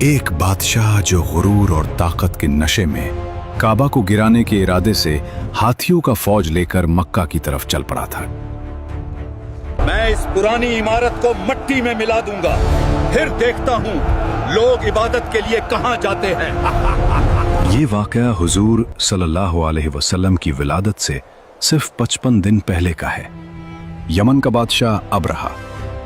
एक बादशाह जो गुरूर और ताकत के नशे में काबा को गिराने के इरादे से हाथियों का फौज लेकर मक्का की तरफ चल पड़ा था। मैं इस पुरानी इमारत को मिट्टी में मिला दूंगा, फिर देखता हूँ लोग इबादत के लिए कहाँ जाते हैं। ये वाकया हुजूर सल्लल्लाहु अलैहि वसल्लम की विलादत से सिर्फ 55 दिन पहले का है। यमन का बादशाह अबरहा,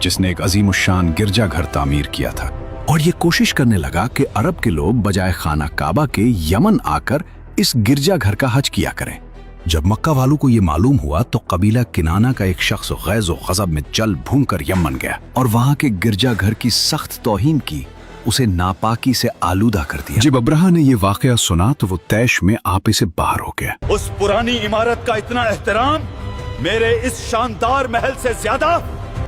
जिसने एक अजीमुशान गिरजाघर तामीर किया था और ये कोशिश करने लगा कि अरब के लोग बजाय खाना काबा के यमन आकर इस गिरजाघर का हज किया करें। जब मक्का वालों को ये मालूम हुआ तो कबीला किनाना का एक शख्स गैज़ और गज़ब में जल भून कर यमन गया और वहां के गिरजाघर की सख्त तौहीन की, उसे नापाकी से आलूदा कर दिया। जब अबरहा ने ये वाकया सुना तो वो तैश में आपे से बाहर हो गया। उस पुरानी इमारत का इतना एहतराम मेरे इस शानदार महल से ज्यादा,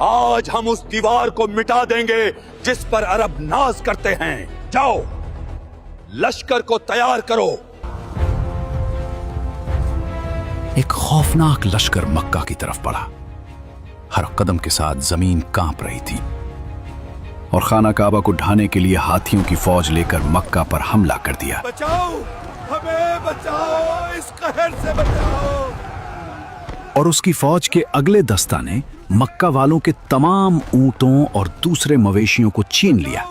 आज हम उस दीवार को मिटा देंगे जिस पर अरब नाज करते हैं। जाओ, लश्कर को तैयार करो। एक खौफनाक लश्कर मक्का की तरफ बढ़ा। हर कदम के साथ जमीन कांप रही थी और खाना काबा को ढाने के लिए हाथियों की फौज लेकर मक्का पर हमला कर दिया। बचाओ, हमें बचाओ, इस कहर से बचाओ। और उसकी फौज के अगले दस्ता ने मक्का वालों के तमाम ऊंटों और दूसरे मवेशियों को छीन लिया।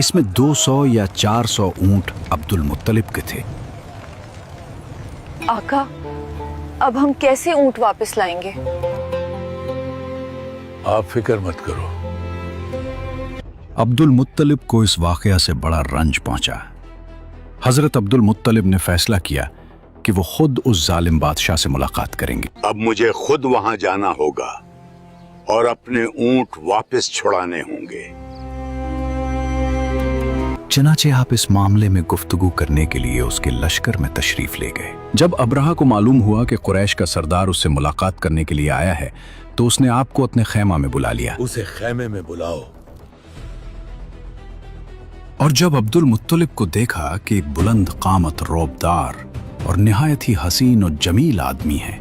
इसमें 200 या 400 ऊंट अब्दुल मुत्तलिब के थे। आका, अब हम कैसे ऊंट वापस लाएंगे? आप फिक्र मत करो। अब्दुल मुत्तलिब को इस वाकया से बड़ा रंज पहुंचा। हजरत अब्दुल मुत्तलिब ने फैसला किया कि वो खुद उस जालिम बादशाह से मुलाकात करेंगे। अब मुझे खुद वहां जाना होगा और अपने ऊंट वापस छुड़ाने होंगे। चनाचे आप इस मामले में गुफ्तगू करने के लिए उसके लश्कर में तशरीफ ले गए। जब अबरहा को मालूम हुआ कि कुरैश का सरदार उससे मुलाकात करने के लिए आया है तो उसने आपको अपने खैमा में बुला लिया। उसे खैमे में बुलाओ। और जब अब्दुल मुत्तलिब को देखा कि एक बुलंद कामत, रौबदार और निहायत ही हसीन और जमील आदमी है,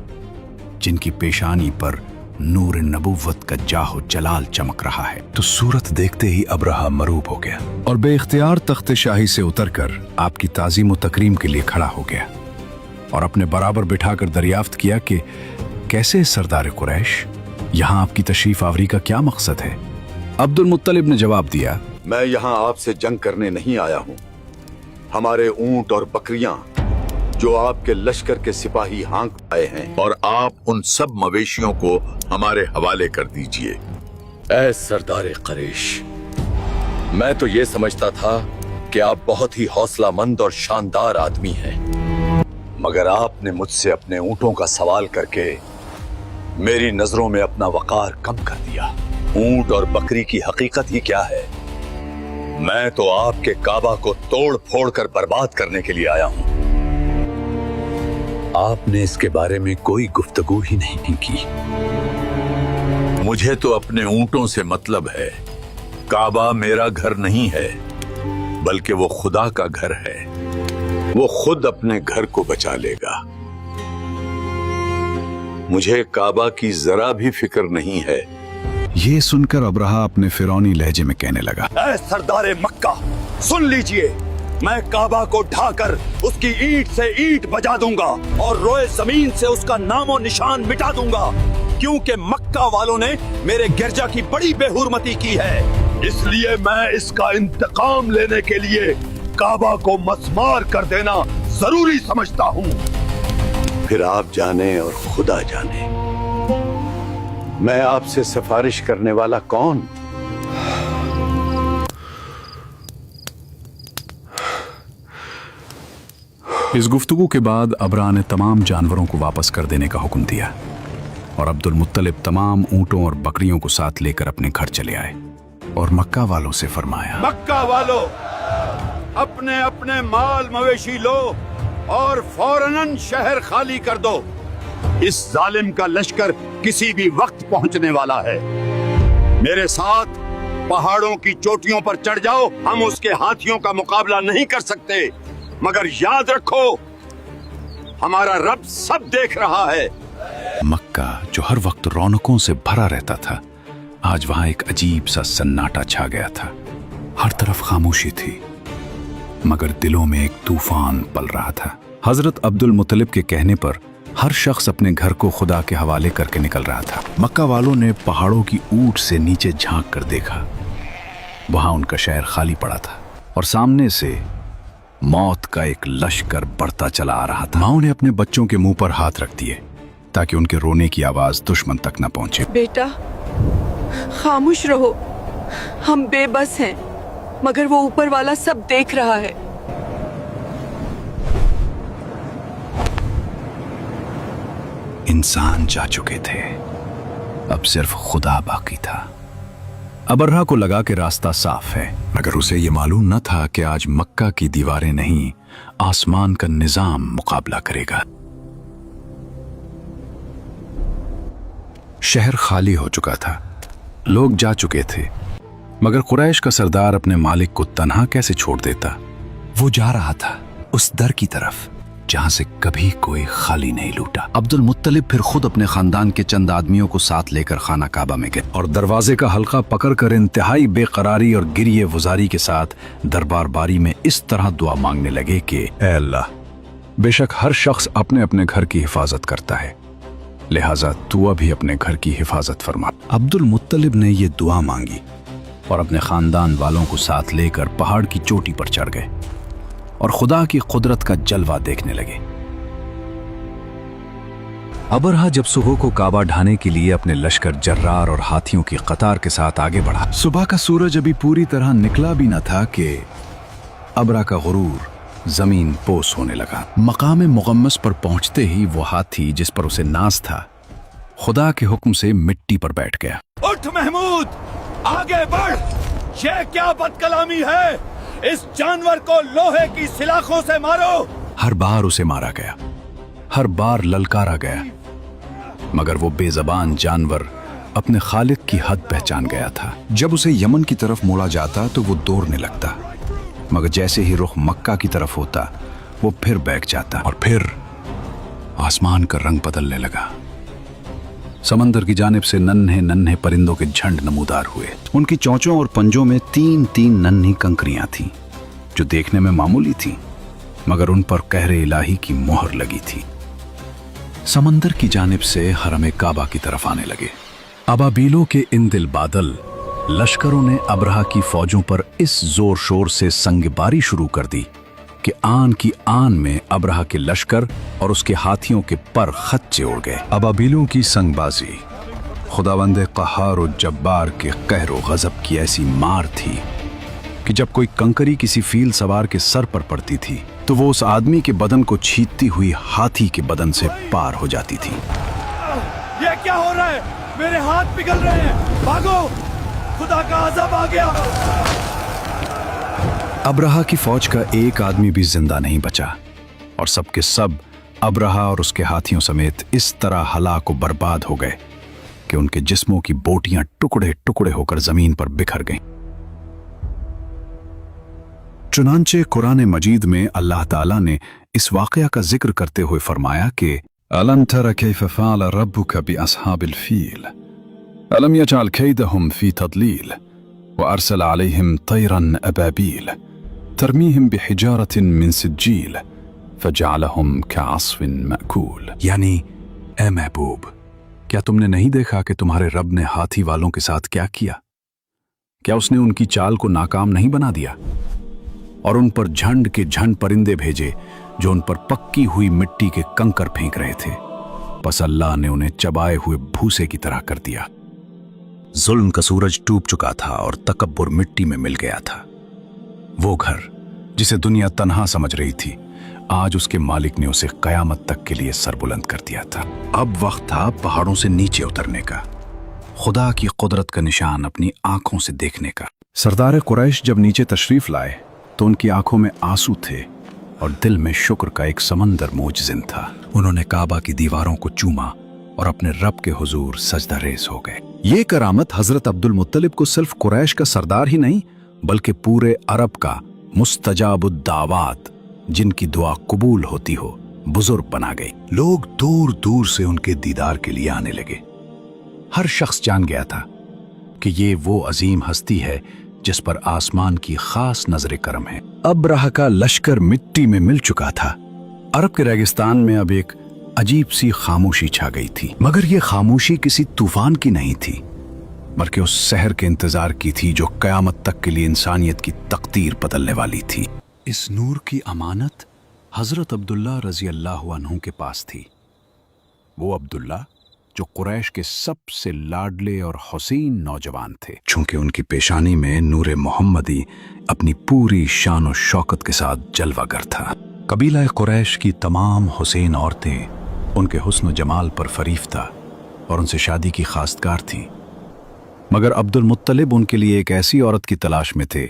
जिनकी पेशानी पर नूर नबुव्वत का जाहो जलाल चमक रहा है, तो सूरत देखते ही अबरहा मरूब हो गया और बेइख्तियार तख्ते शाही से उतरकर आपकी ताज़ीम व तकरीम के लिए खड़ा हो गया और अपने बराबर बिठाकर दरियाफ्त किया कि कैसे सरदार कुरैश, यहाँ आपकी तशरीफ आवरी का क्या मकसद है? अब्दुल मुत्तलिब ने जवाब दिया, मैं यहाँ आपसे जंग करने नहीं आया हूँ। हमारे ऊंट और बकरियां जो आपके लश्कर के सिपाही हाँक आए हैं, और आप उन सब मवेशियों को हमारे हवाले कर दीजिए। ऐ सरदार कुरैश, मैं तो ये समझता था कि आप बहुत ही हौसलामंद और शानदार आदमी हैं, मगर आपने मुझसे अपने ऊंटों का सवाल करके मेरी नजरों में अपना वकार कम कर दिया। ऊंट और बकरी की हकीकत ही क्या है? मैं तो आपके काबा को तोड़ फोड़ कर बर्बाद करने के लिए आया हूं। आपने इसके बारे में कोई गुफ्तगू ही नहीं की। मुझे तो अपने ऊंटों से मतलब है। काबा मेरा घर नहीं है, बल्कि वो खुदा का घर है। वो खुद अपने घर को बचा लेगा। मुझे काबा की जरा भी फिक्र नहीं है। ये सुनकर अबरहा अपने फिरौनी लहजे में कहने लगा, ऐ सरदार मक्का, सुन लीजिए, मैं काबा को ढाकर उसकी ईंट से ईंट बजा दूंगा और रोए जमीन से उसका नामो निशान मिटा दूंगा, क्योंकि मक्का वालों ने मेरे गिरजा की बड़ी बेहुरमती की है। इसलिए मैं इसका इंतकाम लेने के लिए काबा को मस्मार कर देना जरूरी समझता हूँ। फिर आप जाने और खुदा जाने, मैं आपसे सिफारिश करने वाला कौन? इस गुफ्तगू के बाद अबरहा ने तमाम जानवरों को वापस कर देने का हुक्म दिया और अब्दुल मुत्तलिब तमाम ऊंटों और बकरियों को साथ लेकर अपने घर चले आए और मक्का वालों से फरमाया, मक्का वालों, अपने अपने माल मवेशी लो और फौरन शहर खाली कर दो। इस जालिम का लश्कर किसी भी वक्त पहुंचने वाला है। मेरे साथ पहाड़ों की चोटियों पर चढ़ जाओ। हम उसके हाथियों का मुकाबला नहीं कर सकते, मगर याद रखो, हमारा रब सब देख रहा है। मक्का, जो हर वक्त रौनकों से भरा रहता था, आज वहां एक अजीब सा सन्नाटा छा गया था। हर तरफ खामोशी थी, मगर दिलों में एक तूफान पल रहा था। हजरत अब्दुल मुत्तलिब के कहने पर हर शख्स अपने घर को खुदा के हवाले करके निकल रहा था। मक्का वालों ने पहाड़ों की ऊंट से नीचे झांक कर देखा। वहां उनका शहर खाली पड़ा था और सामने से मौत का एक लश्कर बढ़ता चला आ रहा था। माओ ने अपने बच्चों के मुंह पर हाथ रख दिए ताकि उनके रोने की आवाज दुश्मन तक न पहुंचे। बेटा, खामोश रहो, हम बेबस हैं, मगर वो ऊपर वाला सब देख रहा है। इंसान जा चुके थे, अब सिर्फ खुदा बाकी था। अबरहा को लगा कि रास्ता साफ है, मगर उसे ये मालूम न था कि आज मक्का की दीवारें नहीं, आसमान का निजाम मुकाबला करेगा। शहर खाली हो चुका था, लोग जा चुके थे, मगर कुरैश का सरदार अपने मालिक को तन्हा कैसे छोड़ देता। वो जा रहा था उस दर की तरफ जहां से कभी कोई खाली नहीं लूटा। अब्दुल मुत्तलिब फिर खुद अपने खानदान के चंद आदमियों को साथ लेकर खाना काबा में गए और दरवाजे का हल्का पकड़कर इंतहाई बेकरारी और गिरिए वजारी के साथ दरबार बारी में इस तरह दुआ मांगने लगे कि ऐ अल्लाह, बेशक हर शख्स अपने अपने घर की हिफाजत करता है, लिहाजा तू भी अपने घर की हिफाजत फरमा। अब्दुल मुत्तलिब ने ये दुआ मांगी और अपने खानदान वालों को साथ लेकर पहाड़ की चोटी पर चढ़ गए और खुदा की कुदरत का जलवा देखने लगे। अबरहा जब सुबह को काबा ढाने के लिए अपने लश्कर जर्रार और हाथियों की कतार के साथ आगे बढ़ा। सुबह का सूरज अभी पूरी तरह निकला भी न था कि अबरहा का गुरूर जमीन पोस होने लगा। मकाम मुगम्मस पर पहुंचते ही वो हाथी जिस पर उसे नाज था, खुदा के हुक्म से मिट्टी पर बैठ गया। उठ महमूद, आगे बढ़। ये क्या बदकलामी है? इस जानवर को लोहे की सिलाखों से मारो। हर बार उसे मारा गया, हर बार ललकारा गया, मगर वो बेजबान जानवर अपने खालिक की हद पहचान गया था। जब उसे यमन की तरफ मोड़ा जाता तो वो दौड़ने लगता, मगर जैसे ही रुख मक्का की तरफ होता वो फिर बैठ जाता और फिर आसमान का रंग बदलने लगा। समंदर की जानिब से नन्हे नन्हे परिंदों के झंड नमूदार हुए। उनकी चोंचों और पंजों में 3-3 नन्ही कंकरियां थीं, जो देखने में मामूली थीं, मगर उन पर कहरे इलाही की मोहर लगी थी। समंदर की जानिब से हरम काबा की तरफ आने लगे। अबाबीलों के इन दिल बादल लश्करों ने अबरहा की फौजों पर इस जोर शोर से संगबारी शुरू कर दी कि आन की आन में अबरहा के लश्कर और उसके हाथियों के पर खच्चे उड़ गए। अबाबीलों की संगबाजी खुदावंद क़हार और जब्बार के कहर और गजब की ऐसी मार थी कि जब कोई कंकरी किसी फील सवार के सर पर पड़ती थी तो वो उस आदमी के बदन को छींटती हुई हाथी के बदन से पार हो जाती थी। ये क्या हो रहा है? मेरे हाथ पिघल रहे हैं, भागो, खुदा का अज़ब आ गया। अबरहा की फौज का एक आदमी भी जिंदा नहीं बचा और सबके सब अबरहा और उसके हाथियों समेत इस तरह हलाक और बर्बाद हो गए कि उनके जिस्मों की बोटियां टुकड़े टुकड़े होकर जमीन पर बिखर गईं। चुनांचे कुरान मजीद में अल्लाह ताला ने इस वाकया का जिक्र करते हुए फरमाया कि अलम तरा कैफ फ़अल रब्बुका बिअस्हाबिल फ़ील अलम यजअल कैदहुम फ़ी तदलील व अरसल अलैहिम तैरन अबाबील तरमीहिम बिहिजारतिन मिन सिज्जील फजअलहुम कअस्फिन मअकूल। यानी, ए महबूब, क्या तुमने नहीं देखा कि तुम्हारे रब ने हाथी वालों के साथ क्या किया? क्या उसने उनकी चाल को नाकाम नहीं बना दिया और उन पर झंड के झंड परिंदे भेजे जो उन पर पक्की हुई मिट्टी के कंकर फेंक रहे थे? बस अल्लाह ने उन्हें चबाए हुए भूसे की तरह कर दिया। जुल्म का सूरज डूब चुका था और तकब्बुर मिट्टी में मिल गया था। वो घर जिसे दुनिया तन्हा समझ रही थी, आज उसके मालिक ने उसे कयामत तक के लिए सरबुलंद कर दिया था। अब वक्त था पहाड़ों से नीचे उतरने का, खुदा की कुदरत का निशान अपनी आंखों से देखने का। सरदार कुरैश जब नीचे तशरीफ लाए तो उनकी आंखों में आंसू थे और दिल में शुक्र का एक समंदर मोजजिन था। उन्होंने काबा की दीवारों को चूमा और अपने रब के हुजूर सजदा रेज़ हो गए। ये करामत हजरत अब्दुल मुत्तलिब को सिर्फ कुरैश का सरदार ही नहीं बल्कि पूरे अरब का मुस्तजाबुद्दावात, जिनकी दुआ कबूल होती हो, बुजुर्ग बना गई। लोग दूर दूर से उनके दीदार के लिए आने लगे। हर शख्स जान गया था कि ये वो अजीम हस्ती है जिस पर आसमान की खास नजर करम है। अब्राहा का लश्कर मिट्टी में मिल चुका था। अरब के रेगिस्तान में अब एक अजीब सी खामोशी छा गई थी, मगर यह खामोशी किसी तूफान की नहीं थी, बल्कि उस सहर के इंतजार की थी जो कयामत तक के लिए इंसानियत की तकदीर बदलने वाली थी। इस नूर की अमानत हजरत अब्दुल्ला रजी अल्लाह अन्हु के पास थी। वो अब्दुल्ला जो कुरैश के सबसे लाडले और हसीन नौजवान थे। चूंकि उनकी पेशानी में नूर मोहम्मदी अपनी पूरी शान और शौकत के साथ जलवागर था। कबीला कुरैश की तमाम हुसैन औरतें उनके हुस्न जमाल पर फरीफ्ता और उनसे शादी की खास्तकार थीं, मगर अब्दुल मुत्तलिब उनके लिए एक ऐसी औरत की तलाश में थे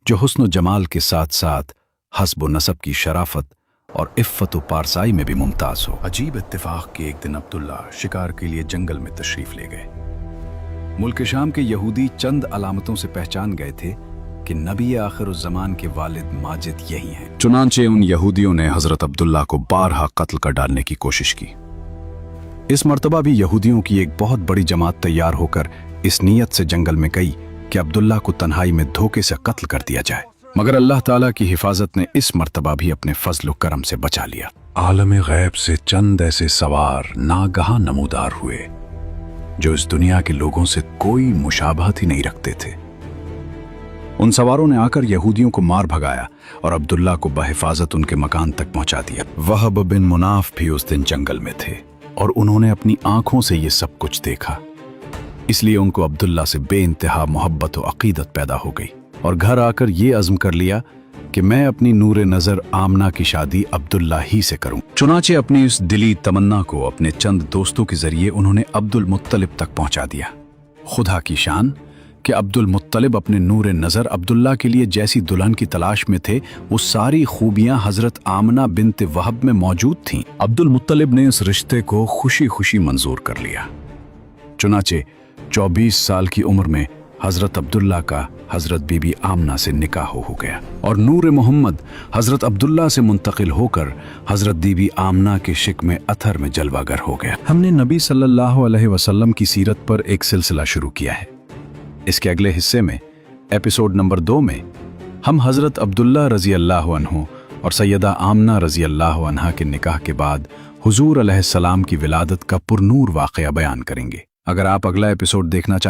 जो हुस्न जमाल के साथ साथ हस्ब नसब की शराफत और इफ़्फ़त व पारसाई में भी मुमताज हो। अजीब इत्तेफाक के एक दिन अब्दुल्ला शिकार के लिए जंगल में तशरीफ ले गए। मुल्क शाम के यहूदी चंद अलामतों से पहचान गए थे कि नबी आखिरुज़्ज़मान के वालिद माजिद यही हैं। चुनांचे उन यहूदियों ने हजरत अब्दुल्ला को बारहा कत्ल कर डालने की कोशिश की। इस मर्तबा भी यहूदियों की एक बहुत बड़ी जमात तैयार होकर इस नीयत से जंगल में गई कि अब्दुल्ला को तन्हाई में धोखे से कत्ल कर दिया जाए, मगर अल्लाह ताला की हिफाजत ने इस मर्तबा भी अपने फजल करम से बचा लिया। आलम गैब से चंद ऐसे सवार नागहा नमूदार हुए जो इस दुनिया के लोगों से कोई मुशाबहत ही नहीं रखते थे। उन सवारों ने आकर यहूदियों को मार भगाया और अब्दुल्ला को बहिफाजत उनके मकान तक पहुंचा दिया। वहब बिन मुनाफ भी उस दिन जंगल में थे और उन्होंने अपनी आंखों से ये सब कुछ देखा, इसलिए उनको अब्दुल्ला से बेइंतहा मोहब्बत और अकीदत पैदा हो गई और घर आकर ये अज़्म कर लिया कि मैं अपनी नूरे नज़र आमना की शादी अब्दुल्ला ही से करूं। चुनाचे अपनी इस दिली तमन्ना को अपने चंद दोस्तों के जरिए उन्होंने अब्दुल मुत्तलिब तक पहुंचा दिया। खुदा की शान कि अब्दुल मुत्तलिब अपने नूरे नज़र अब्दुल्ला के लिए जैसी दुल्हन की तलाश में थे, वो सारी खूबियां हजरत आमना बिन्त वहब में मौजूद थीं। अब्दुल मुत्तलिब ने इस रिश्ते को खुशी खुशी मंजूर कर लिया। चुनाचे 24 साल की उम्र में हजरत अब्दुल्ला का हजरत बीबी आमना से निकाह हो गया और नूर मोहम्मद हजरत अब्दुल्ला से मुंतकिल होकर हजरत बीबी आमना के शिक में अथर में जलवागर हो गया। हमने नबी सल्लल्लाहु अलैहि वसल्लम की सीरत पर एक सिलसिला शुरू किया है। इसके अगले हिस्से में एपिसोड नंबर 2 में हम हजरत अब्दुल्ला रजी अल्लाह अन्हु और सैयदा आमना रजी अल्लाह अन्हा के निकाह के बाद हुजूर अलैहिस्सलाम की विलादत का पुरनूर वाक़या बयान करेंगे। अगर आप अगला एपिसोड देखना चाहते